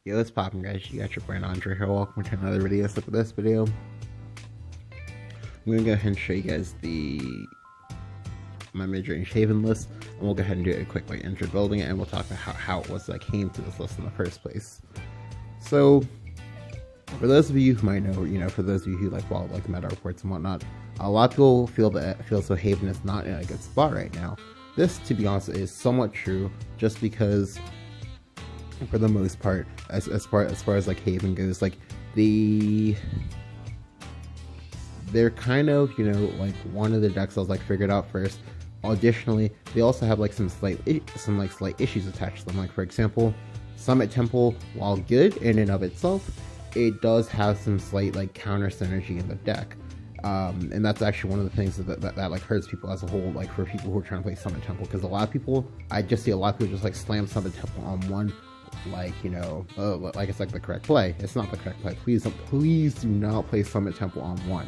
Yo, what's poppin', guys? You got your friend Andre here. Welcome to another video. So for this video, I'm gonna go ahead and show you guys my Midrange Haven list, and we'll go ahead and do a quick intro building it, and we'll talk about how it was that I came to this list in the first place. So, for those of you who might know, for those of you who follow meta reports and whatnot, a lot of people feel so Haven is not in a good spot right now. This, to be honest, is somewhat true, just because, for the most part, as far as Haven goes, they're kind of one of the decks I was figured out first. Additionally, they also have some slight issues attached to them. Like, for example, Summit Temple, while good in and of itself, it does have some slight counter synergy in the deck. And that's actually one of the things that hurts people as a whole, for people who are trying to play Summit Temple, because I just see a lot of people just slam Summit Temple on one, it's the correct play. It's not the correct play. Please do not play Summit Temple on one.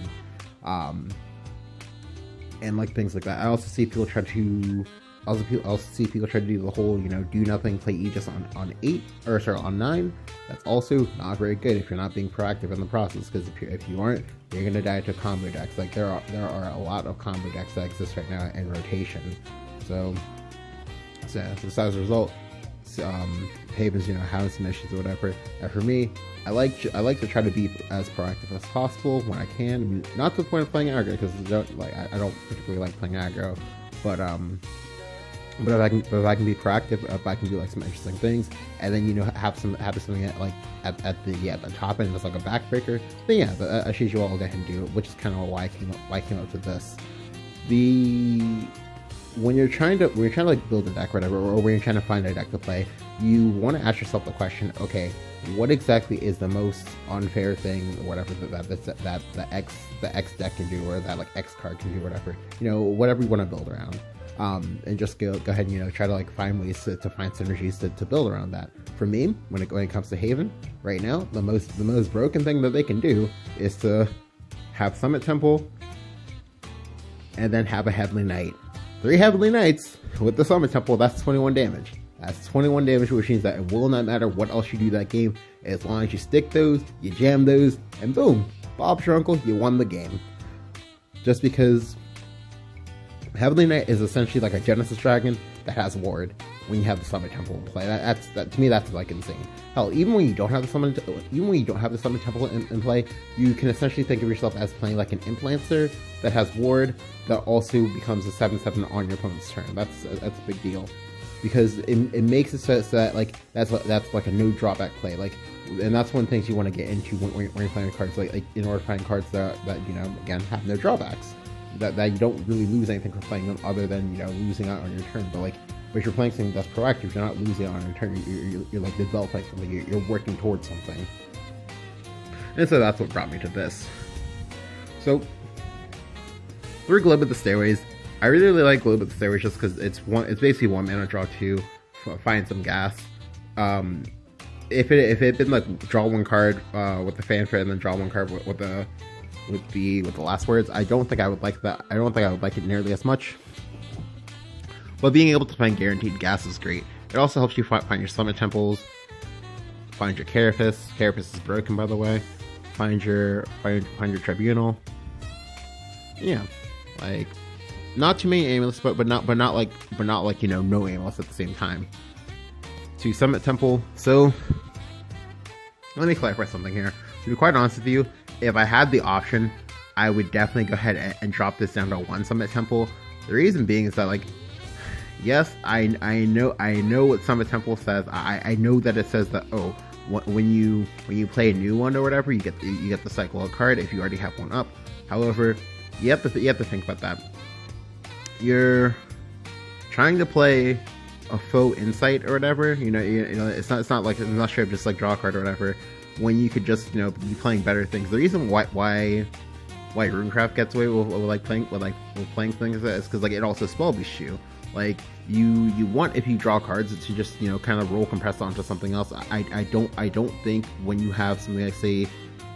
And things like that. I also see people try to do the whole, do nothing, play Aegis on 9. That's also not very good if you're not being proactive in the process, because if you aren't, you're gonna die to combo decks. There are a lot of combo decks that exist right now in rotation. So as a result, Haven's having some issues or whatever. And for me, I like to try to be as proactive as possible when I can. I mean, not to the point of playing aggro, because I don't particularly like playing aggro, but if I can be proactive, if I can do some interesting things, and then have something at the top end as a backbreaker, then yeah, as usual, I'll go ahead and do it, which is kind of why I came up to this. When you're trying to build a deck or whatever, or when you're trying to find a deck to play, you want to ask yourself the question: okay, what exactly is the most unfair thing, or whatever that the X deck can do, or that X card can do, whatever whatever you want to build around, and just go ahead and try to find ways to find synergies to build around that. For me, when it comes to Haven right now, the most broken thing that they can do is to have Summit Temple and then have a Heavenly Knight. 3 Heavenly Knights with the Summit Temple, that's 21 damage. That's 21 damage, which means that it will not matter what else you do that game. As long as you stick those, you jam those, and boom, Bob's your uncle, you won the game. Just because Heavenly Knight is essentially a Genesis Dragon that has Ward when you have the Summit Temple in play. That to me, that's insane. Hell, even when you don't have the Summit Temple in play, you can essentially think of yourself as playing an Implancer that has Ward that also becomes a 7/7 on your opponent's turn. That's a big deal, because it makes it so that that's a no drawback play. And that's one of the things you want to get into when you're playing cards, in order to find cards that again have no drawbacks, that you don't really lose anything from playing them other than losing out on your turn. But if you're playing something that's proactive, you're not losing out on your turn. You're developing something. You're working towards something. And so that's what brought me to this. So, 3 Globe at the Stairways. I really like Globe at the Stairways just because it's basically 1 mana, draw 2, find some gas. If it had been draw 1 card with the fanfare and then draw 1 card with the last words, I don't think I would like that. I don't think I would like it nearly as much. But being able to find guaranteed gas is great. It also helps you find your Summit Temples, find your Carapace. Carapace is broken, by the way. Find your Tribunal. Yeah, not too many amulets, but not no amulets at the same time. To Summit Temple. So let me clarify something here. To be quite honest with you, if I had the option, I would definitely go ahead and drop this down to 1 Summit Temple. The reason being is that yes, I know what Summit Temple says. I know that it says that when you play a new one or whatever, you get the cycle card if you already have one up. However, you have to think about that. You're trying to play a faux insight or whatever. It's not straight up just draw a card or whatever, when you could just be playing better things. The reason why Runecraft gets away with playing things is because it also spell beasts you. You want, if you draw cards, to just kind of roll compress onto something else. I don't think when you have something say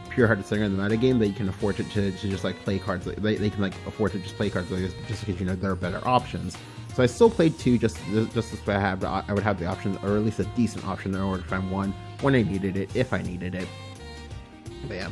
pure-hearted singer in the metagame that you can afford to just play cards. They can afford to just play cards like this just because there are better options. So I still played 2 just this way I would have the option, or at least a decent option in order to find 1 when I needed it, if I needed it. But yeah.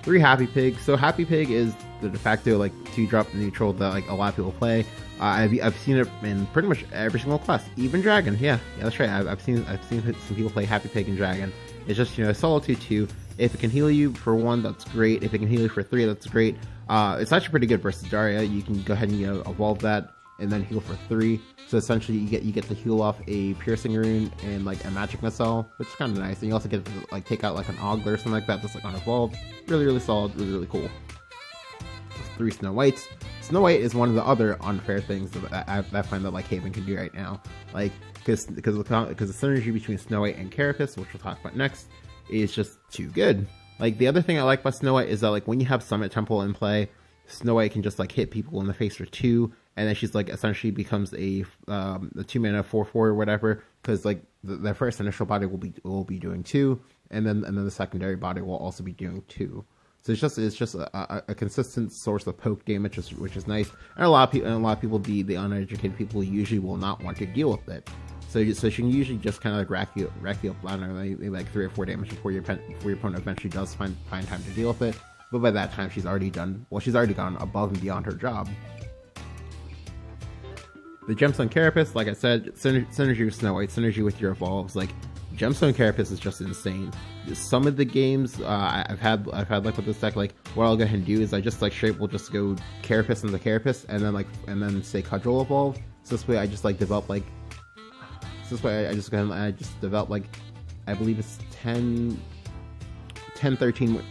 3 Happy Pig. So Happy Pig is the de facto like 2-drop neutral that like a lot of people play. I've seen it in pretty much every single class, even Dragon. Yeah, that's right. I've seen some people play Happy Pig and Dragon. It's just, you know, solo 2/2. If it can heal you for 1, that's great. If it can heal you for 3, that's great. It's actually pretty good versus Daria. You can go ahead and, you know, evolve that and then heal for 3. So essentially, you get to heal off a piercing rune and like a magic missile, which is kind of nice. And you also get to like take out like an Ogler or something like that that's like unevolved. Really solid. Really cool. 3 Snow Whites. Snow White is one of the other unfair things that I find that like Haven can do right now. Like because the synergy between Snow White and Carapace, which we'll talk about next, is just too good. Like the other thing I like about Snow White is that like when you have Summit Temple in play, Snow White can just like hit people in the face for 2, and then she's like essentially becomes a 2-mana 4/4 or whatever, because like the first initial body will be doing 2, and then the secondary body will also be doing 2. So it's just a consistent source of poke damage, which is nice. And a lot of people, the uneducated people, usually will not want to deal with it. So she can usually just kind of like rack you up, I don't know, maybe like 3 or 4 damage before your opponent eventually does find time to deal with it. But by that time, she's already gone above and beyond her job. The Gemstone Carapace, like I said, synergy with Snow White, synergy with your evolves, like Gemstone Carapace is just insane. Some of the games I've had like with this deck, like what I'll go ahead and do is I just like straight will just go Carapace into Carapace and then say Cudgel evolve. So this way I just like develop like I just develop like I believe it's 10 13 in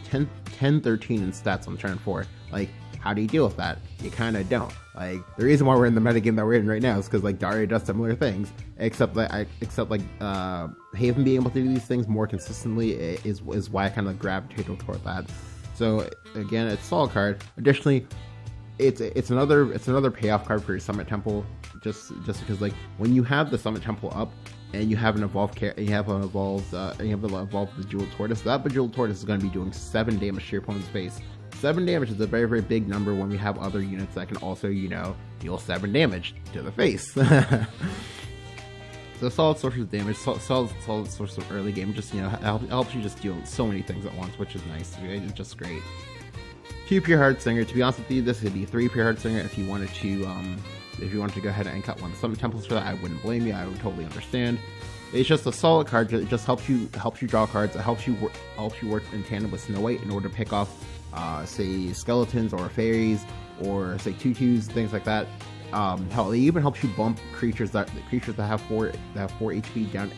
stats on turn 4. Like, how do you deal with that? You kind of don't. Like, the reason why we're in the metagame that we're in right now is because like Daria does similar things, except Haven being able to do these things more consistently is why I kind of gravitated toward that. So again, it's a solid card. Additionally, it's another payoff card for your Summit Temple, just because like when you have the Summit Temple up and you have an evolved the Bejeweled Tortoise, that Bejeweled Tortoise is going to be doing 7 damage to your opponent's face. 7 damage is a very, very big number when we have other units that can also, you know, deal 7 damage to the face. So solid source of damage, solid source of early game, just, you know, helps you just deal so many things at once, which is nice. It's just great. 2 Pure Heart Singer. To be honest with you, this could be 3 Pure Heart Singer if you wanted to go ahead and cut one of the Summit Temples for that. I wouldn't blame you. I would totally understand. It's just a solid card. It just helps you draw cards. It helps you work in tandem with Snow White in order to pick off, say, skeletons or fairies or say 2/2s, things like that. Hell, it even helps you bump creatures that have 4 HP down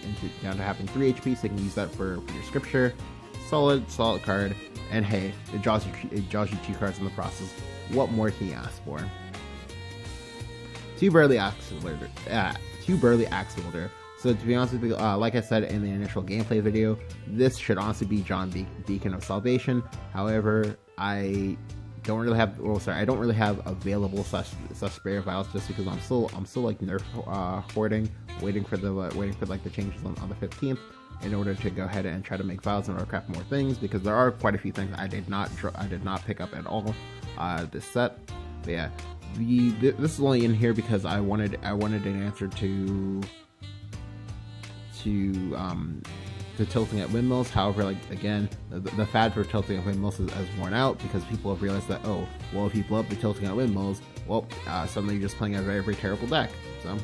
to having 3 HP, so you can use that for your scripture. Solid card. And hey, it draws you 2 cards in the process. What more can you ask for? 2 burly axeweilder. So to be honest with you, like I said in the initial gameplay video, this should honestly be Jeanne Beacon of Salvation. However, I don't really have available such spare vials just because I'm still like nerf hoarding, waiting for like the changes on the 15th in order to go ahead and try to make files and or craft more things, because there are quite a few things I did not pick up at all this set. But yeah, this is only in here because I wanted an answer to tilting at windmills. However, like again, the fad for tilting at windmills has worn out because people have realized that, oh, well, if you blow up the tilting at windmills, well, suddenly you're just playing a very, very terrible deck. So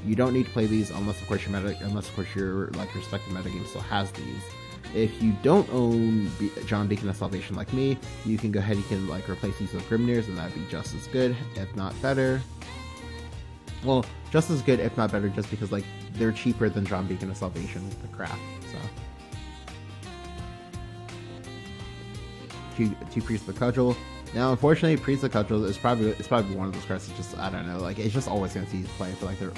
you don't need to play these unless of course your like respective metagame still has these. If you don't own Jeanne Beacon of Salvation like me, you can go ahead, you can like replace these with Grimnirs, and that'd be just as good, if not better. Well, just as good, if not better, just because like they're cheaper than Jeanne Beacon of Salvation to craft. So 2 Priest of the Cudgel. Now, unfortunately, Priest of the Cudgel is probably one of those cards that just, I don't know, like it's just always going to see play for the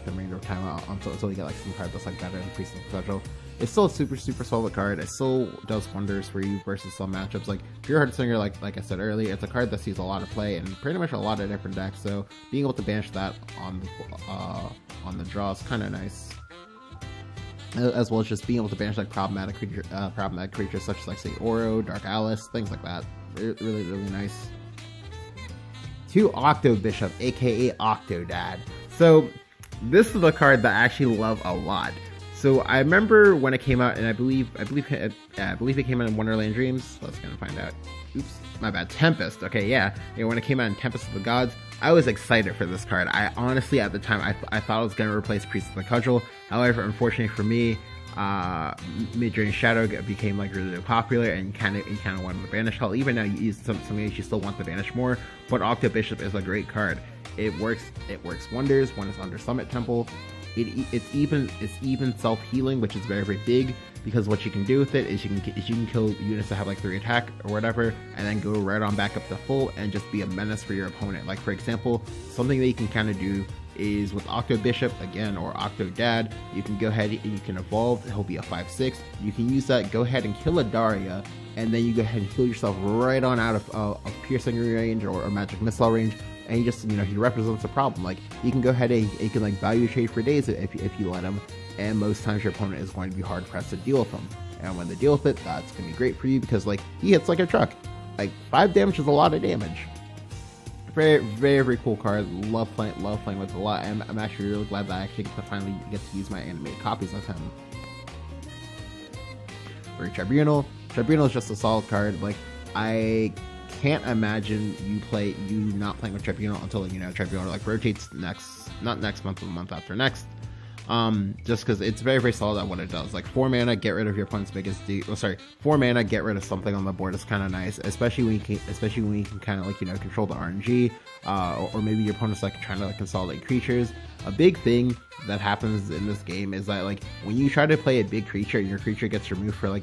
remainder of time until you get like some card that's like better than Priest of the Cudgel. It's still a super solid card. It still does wonders for you versus some matchups. Like Pure Heart Singer, like I said earlier, it's a card that sees a lot of play in pretty much a lot of different decks. So being able to banish that on the draw is kind of nice, as well as just being able to banish like problematic creatures such as like say Oro, Dark Alice, things like that. Really nice. to Octo Bishop, aka Octo Dad. So this is a card that I actually love a lot. So I remember when it came out, and I believe it came out in Wonderland Dreams. Let's gonna find out. Oops, my bad. Tempest. Okay, yeah. When it came out in Tempest of the Gods, I was excited for this card. I honestly, at the time, I thought it was gonna replace Priest of the Cudgel. However, unfortunately for me, Midrange Shadow became like really popular, and you kind of wanted to banish. Hell, even now you use some ways you still want to banish more, but Octo Bishop is a great card. It works wonders when it's under Summit Temple. It's even self-healing, which is very, very big, because what you can do with it is you can kill units that have like 3 attack or whatever, and then go right on back up to full and just be a menace for your opponent. Like, for example, something that you can kind of do is with Octo Bishop, again, or Octo Dad, you can go ahead and you can evolve. He'll be a 5/6. You can use that, go ahead and kill a Daria, and then you go ahead and heal yourself right on out of piercing range or magic missile range. And he just, he represents a problem. Like, you can go ahead and he can like value trade for days if you let him, and most times your opponent is going to be hard pressed to deal with him. And when they deal with it, that's gonna be great for you, because like he hits like a truck. Like 5 damage is a lot of damage. Very, very, very cool card. Love playing with it a lot, and I'm actually really glad that I actually finally get to use my animated copies of him. For Tribunal is just a solid card. Like, I can't imagine you not playing with Tribunal until Tribunal like rotates not next month, but the month after next. Just because it's very, very solid at what it does. Like 4 mana, get rid of your opponent's biggest 4 mana, get rid of something on the board is kind of nice, especially when you can kind of like control the RNG, or maybe your opponent's like trying to like consolidate creatures. A big thing that happens in this game is that like when you try to play a big creature and your creature gets removed for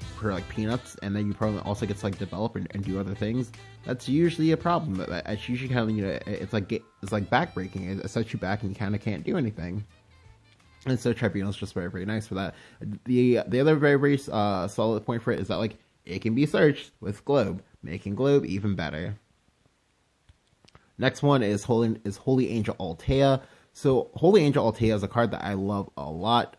peanuts, and then you probably also gets like develop and do other things, that's usually a problem. It's usually kind of it's like backbreaking. It sets you back and you kind of can't do anything. And so Tribunal is just very, very nice for that. The other very, very solid point for it is that like it can be searched with Globe, making Globe even better. Next one is Holy Angel Altea. So Holy Angel Altea is a card that I love a lot.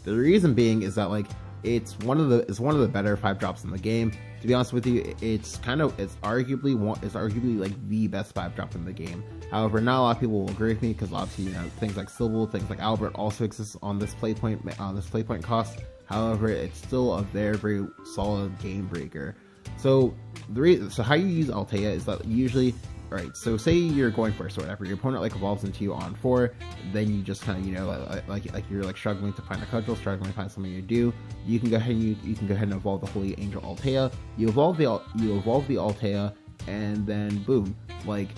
The reason being is that like it's one of the better 5-drops in the game. To be honest with you, it's arguably like the best 5-drop in the game. However, not a lot of people will agree with me, because obviously things like Sybil, things like Albert also exist on this playpoint cost. However, it's still a very, very solid game breaker. So how you use Altea is that usually, alright, so say you're going first or whatever, your opponent like evolves into you on 4, then you just kind of like you're like struggling to find a cudgel, struggling to find something to do. You can go ahead and evolve the Holy Angel Altea. You evolve the Altea, and then boom, like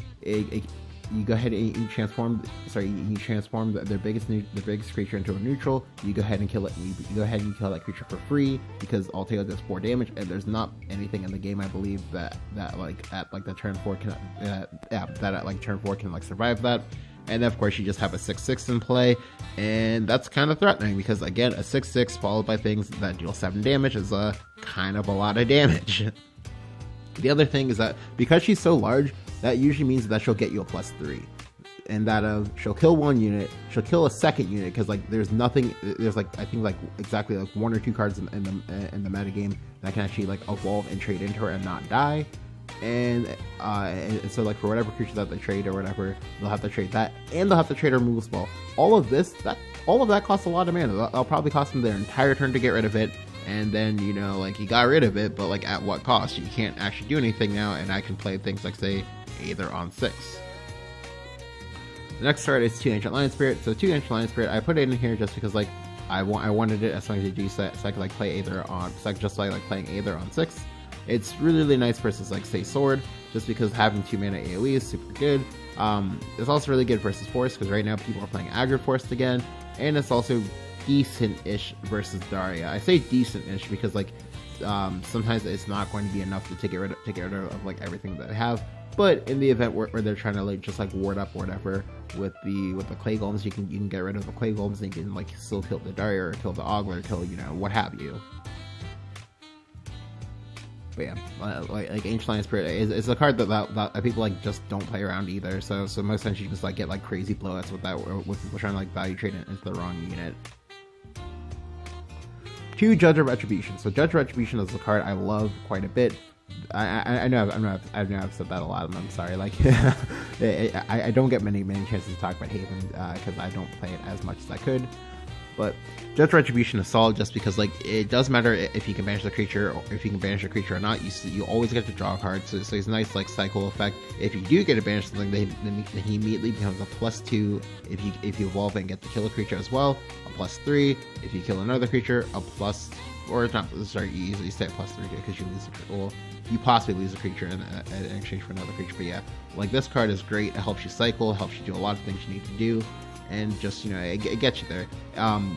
you go ahead and you transform their biggest creature into a neutral. You go ahead and kill it. You go ahead and kill that creature for free, because Altea does 4 damage, and there's not anything in the game, I believe, that like at like the turn 4 can like survive that. And then of course you just have a 6/6 in play, and that's kind of threatening, because again, a 6/6 followed by things that deal 7 damage is kind of a lot of damage. The other thing is that because she's so large, that usually means that she'll get you a +3, and that she'll kill 1 unit, she'll kill a second unit, because like there's like I think like exactly like 1 or 2 cards in the metagame that can actually like evolve and trade into her and not die. And so like for whatever creature that they trade or whatever, they'll have to trade that, and they'll have to trade a removal spell. All of that costs a lot of mana. That'll probably cost them their entire turn to get rid of it. And then, like, you got rid of it, but, like, at what cost? You can't actually do anything now, and I can play things like, say, Aether on 6. The next card is 2 Ancient Lion Spirit. So 2 Ancient Lion Spirit, I put it in here just because, like, I wanted it as something to do, so I could, like, play Aether on, just like playing Aether on 6. It's really, really nice versus, like, say, Sword, just because having 2 mana AoE is super good. It's also really good versus Force, because right now people are playing Aggro Force again, and it's also decent-ish versus Daria. I say decent-ish because like sometimes it's not going to be enough to get rid of like everything that they have, but in the event where they're trying to like just like ward up or whatever with the clay golems, you can get rid of the clay golems, and you can like still kill the Daria or kill the Ogre or kill what have you. But yeah, like Ancient Lion Spirit is a card that people like just don't play around either. So most times you just like get like crazy blowouts with that, with people trying to like value trade it into the wrong unit. 2 Judge of Retribution. So Judge of Retribution is a card I love quite a bit. I know I've said that a lot, and I'm sorry. Like, I don't get many chances to talk about Haven because I don't play it as much as I could. But Judge Retribution is solid just because, like, it does matter if you can banish the creature or if you can banish the creature or not. You always get to draw a card, so it's a nice, like, cycle effect. If you do get to banish something, then he immediately becomes a +2 if you evolve and get to kill a creature as well, a +3 if you kill another creature, a plus, or it's not, sorry, you usually stay at +3 because you lose you possibly lose a creature in exchange for another creature. But yeah, like, this card is great. It helps you cycle, it helps you do a lot of things you need to do. And just, you know, it gets you there.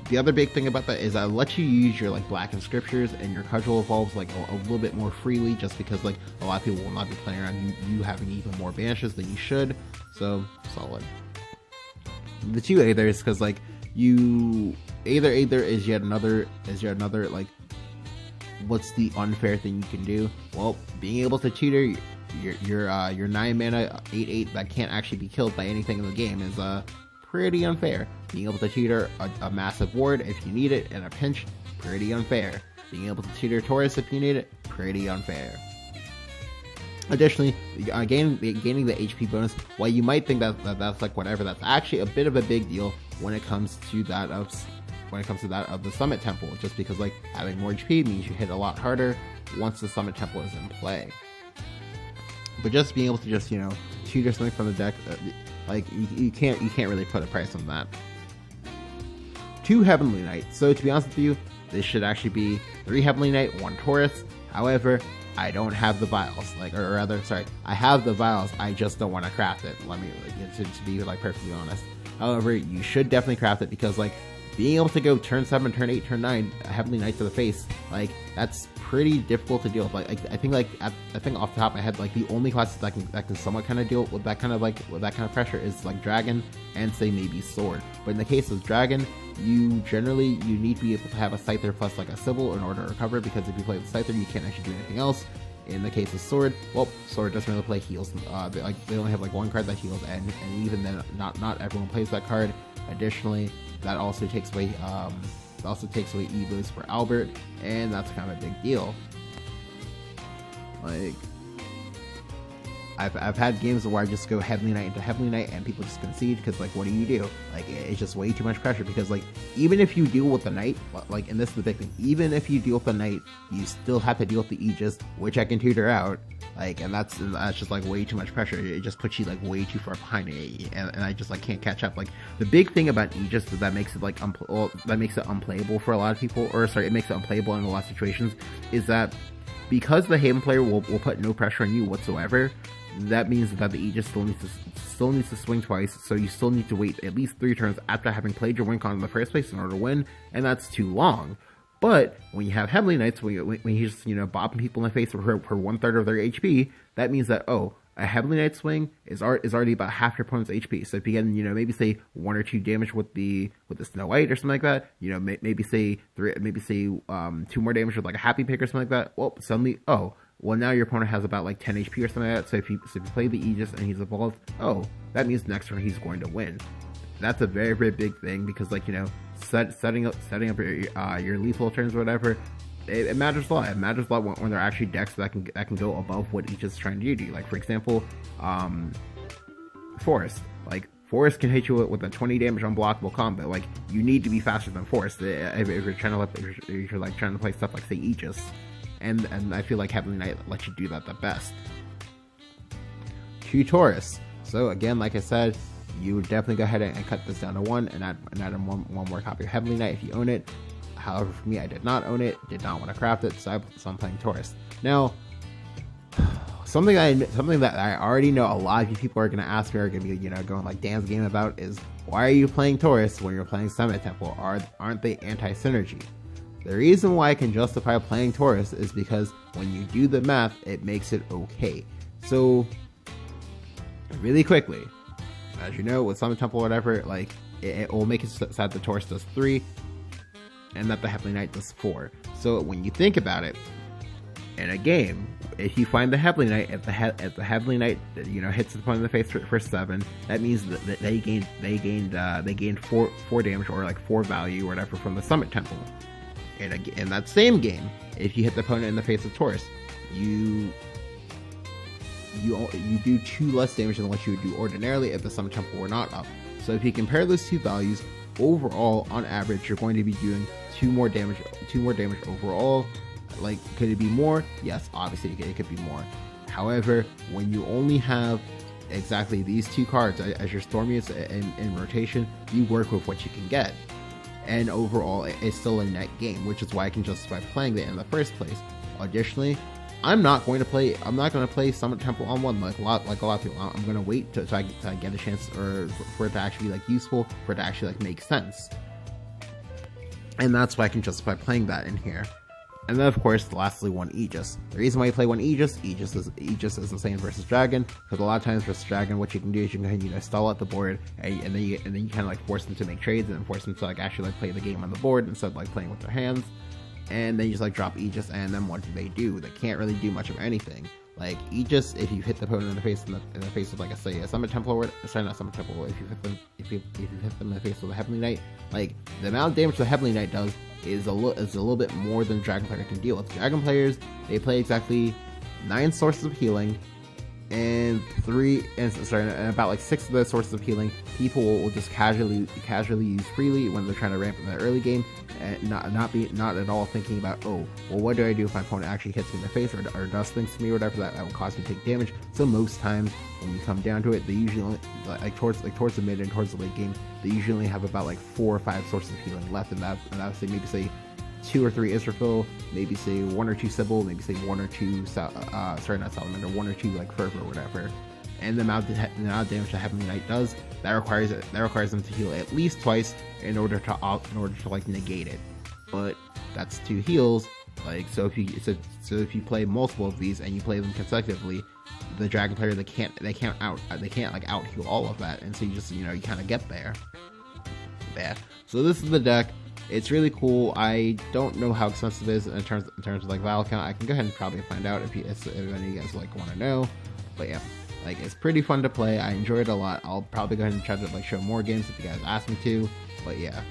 The other big thing about that is it lets you use your, like, Blackened Scriptures, and your cudgel evolves, like, a little bit more freely, just because, like, a lot of people will not be playing around you having even more banishes than you should. So, solid. The 2 Aethers, because, like, Aether is yet another, like, what's the unfair thing you can do? Well, being able to tutor your 9 mana 8/8 that can't actually be killed by anything in the game is pretty unfair. Being able to tutor a massive ward if you need it in a pinch, pretty unfair. Being able to tutor Taurus if you need it, pretty unfair. Additionally, gaining the HP bonus, while you might think that's like whatever, that's actually a bit of a big deal when it comes to that of the Summit Temple, just because, like, having more HP means you hit a lot harder once the Summit Temple is in play. But just being able to just, you know, tutor something from the deck, like, you can't really put a price on that. 2 Heavenly Knight. So to be honest with you, this should actually be 3 Heavenly Knight, 1 Taurus. However, I don't have the vials, like, or rather, sorry, I have the vials, I just don't want to craft it. Let me, like, to be, like, perfectly honest. However, you should definitely craft it because, like, being able to go turn 7, turn 8, turn 9, Heavenly Knight to the face, like, that's pretty difficult to deal with. Like, I think off the top of my head, like, the only classes that can somewhat kind of deal with that kind of pressure is, like, Dragon and, say, maybe Sword. But in the case of Dragon, you need to be able to have a Scyther plus, like, a Sybil in order to recover, because if you play with Scyther, you can't actually do anything else. In the case of Sword, well, Sword doesn't really play heals. They only have, like, 1 card that heals, and even then, not everyone plays that card. Additionally, that also takes away E-boost for Albert, and that's kind of a big deal. Like, I've had games where I just go Heavenly Knight into Heavenly Knight and people just concede because, like, what do you do? Like, it's just way too much pressure because, like, even if you deal with the Knight, like, and this is the big thing, even if you deal with the Knight, you still have to deal with the Aegis, which I can tutor out. Like, and that's just, like, way too much pressure. It just puts you, like, way too far behind it, and I just, like, can't catch up. Like, the big thing about Aegis that makes it, like, that makes it unplayable for a lot of people, or sorry, it makes it unplayable in a lot of situations, is that because the Haven player will put no pressure on you whatsoever, that means that the Aegis still needs to swing twice, so you still need to wait at least 3 turns after having played your win con in the first place in order to win, and that's too long. But when you have Heavenly Knights, when you're just, you know, bopping people in the face for 1/3 of their HP, that means that, oh, a Heavenly Knight swing is already about half your opponent's HP. So if you get, you know, maybe say 1 or 2 damage with the Snow White or something like that, you know, maybe say 2 more damage with, like, a Happy Pick or something like that. Well, suddenly, oh, well, now your opponent has about, like, 10 HP or something like that. So if you play the Aegis and he's evolved, oh, that means next turn he's going to win. That's a very, very big thing because, like, you know, setting up your lethal turns or whatever, it matters a lot. It matters a lot when there are actually decks that can go above what each is trying to do. Like, for example, Forest. Like, Forest can hit you with a 20 damage unblockable combo. Like, you need to be faster than Forest if you're trying to play stuff like, say, Aegis. And I feel like Heavenly Knight lets you do that the best. 2 Taurus. So again, like I said, you would definitely go ahead and cut this down to 1 and add in one more copy of Heavenly Knight if you own it. However, for me, I did not own it, did not want to craft it, so I'm playing Taurus. Now, something that I already know a lot of you people are going to ask me, are going to be, you know, going like Dan's game about, is why are you playing Taurus when you're playing Summit Temple? Aren't they anti-synergy? The reason why I can justify playing Taurus is because when you do the math, it makes it okay. So, really quickly, as you know, with Summit Temple or whatever, like, it will make it so that the Taurus does 3, and that the Heavenly Knight does 4. So when you think about it, in a game, if you find the Heavenly Knight, if the Heavenly Knight, you know, hits the opponent in the face for 7, that means that they gained 4 damage, or like 4 value or whatever from the Summit Temple. In that same game, if you hit the opponent in the face with Taurus, you you do 2 less damage than what you would do ordinarily if the summon tempo were not up. So if you compare those 2 values, overall, on average, you're going to be doing 2 more damage overall. Like, could it be more? Yes, obviously it could be more. However, when you only have exactly these 2 cards as your storm units in rotation, you work with what you can get. And overall, it's still a net game, which is why I can justify playing it in the first place. Additionally, I'm not going to play Summon Temple on 1 like a lot of people. I'm going to wait till I get a chance for it to actually be like useful, for it to actually like make sense. And that's why I can justify playing that in here. And then of course, lastly, 1 Aegis. The reason why you play 1 Aegis is the same versus Dragon, because a lot of times versus Dragon, what you can do is you can stall out the board, and then you kind of like force them to make trades and force them to like actually like play the game on the board instead of like playing with their hands. And then you just like drop Aegis, and then what do? They can't really do much of anything. Like Aegis, if you hit the opponent in the face with like a Summon Temple, or sorry, not Summon Temple, if you hit them in the face with a Heavenly Knight, like the amount of damage the Heavenly Knight does is a little bit more than Dragon player can deal with. Dragon players, they play exactly 9 sources of healing, and about like 6 of those sources of healing people will just casually use freely when they're trying to ramp in the early game, and not at all thinking about, oh, well, what do I do if my opponent actually hits me in the face or does things to me or whatever that will cause me to take damage. So most times when you come down to it, they usually only, like towards the mid and towards the late game, they usually have about like 4 or 5 sources of healing left, and that would say maybe say 2 or 3 Israfil, maybe say 1 or 2 Sybil, maybe say 1 or 2 not Salamander, 1 or 2 like Fervor or whatever. And the amount of damage the Heavenly Knight does, that requires them to heal at least twice in order to like negate it. But that's 2 heals. Like, so if you play multiple of these and you play them consecutively, the Dragon player, they can't like out heal all of that, and so you kind of get there. Yeah. So this is the deck. It's really cool. I don't know how expensive it is in terms of like value count. I can go ahead and probably find out if any of you guys like want to know. But yeah, like it's pretty fun to play. I enjoy it a lot. I'll probably go ahead and try to like show more games if you guys ask me to. But yeah,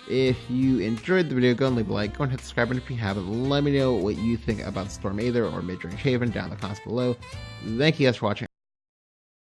if you enjoyed the video, go and leave a like. Go and hit subscribe, and if you haven't, let me know what you think about Storm Aether or Midrange Haven down in the comments below. Thank you guys for watching.